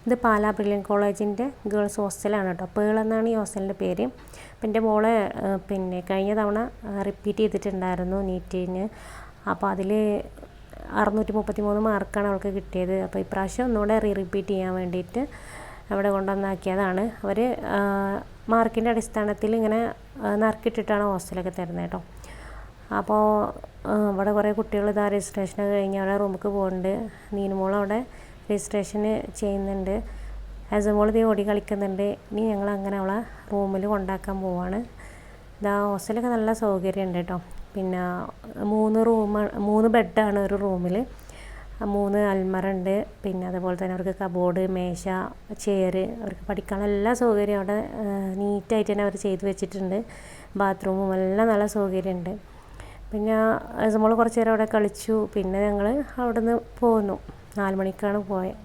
ഇത് പാലാ ബ്രില്യൻ കോളേജിൻ്റെ ഗേൾസ് ഹോസ്റ്റലാണ് കേട്ടോ. പേൾ എന്നാണ് ഈ ഹോസ്റ്റലിൻ്റെ പേര്. അപ്പം എൻ്റെ മോളെ പിന്നെ കഴിഞ്ഞ തവണ റിപ്പീറ്റ് ചെയ്തിട്ടുണ്ടായിരുന്നു നീറ്റിന്. അപ്പോൾ അതിൽ 633 മാർക്കാണ് അവൾക്ക് കിട്ടിയത്. അപ്പോൾ ഇപ്രാവശ്യം ഒന്നുകൂടെ റിപ്പീറ്റ് ചെയ്യാൻ വേണ്ടിയിട്ട് അവിടെ കൊണ്ടുവന്നാക്കിയതാണ്. അവർ മാർക്കിൻ്റെ അടിസ്ഥാനത്തിൽ ഇങ്ങനെ നറുക്കിട്ടിട്ടാണ് ഹോസ്റ്റലൊക്കെ തരുന്നത് കേട്ടോ. അപ്പോൾ ഇവിടെ കുറേ കുട്ടികൾ ഇതാ രജിസ്ട്രേഷനൊക്കെ കഴിഞ്ഞ് അവിടെ റൂമിലേക്ക് പോകുന്നുണ്ട്. നീനുമോൾ അവിടെ രജിസ്ട്രേഷന് ചെയ്യുന്നുണ്ട്. ഹസമോൾ ഇത് ഓടി കളിക്കുന്നുണ്ട്. ഇനി ഞങ്ങൾ അങ്ങനെ അവളെ റൂമിൽ കൊണ്ടാക്കാൻ പോവാണ്. ഇതാ ഹോസ്റ്റലൊക്കെ നല്ല സൗകര്യമുണ്ട് കേട്ടോ. പിന്നെ 3 ബെഡാണ് ഒരു റൂമിൽ. 3 അൽമറ ഉണ്ട്. പിന്നെ അതുപോലെ തന്നെ അവർക്ക് കബോർഡ്, മേശ, ചെയർ, അവർക്ക് പഠിക്കാനുള്ള എല്ലാ സൗകര്യവും അവിടെ നീറ്റായിട്ട് തന്നെ അവർ ചെയ്ത് വെച്ചിട്ടുണ്ട്. ബാത്റൂമും എല്ലാം നല്ല സൗകര്യമുണ്ട്. പിന്നെ നമ്മൾ കുറച്ച് നേരം അവിടെ കളിച്ചു. പിന്നെ ഞങ്ങൾ അവിടെ നിന്ന് പോന്നു. 4 മണിക്കാണ് പോയത്.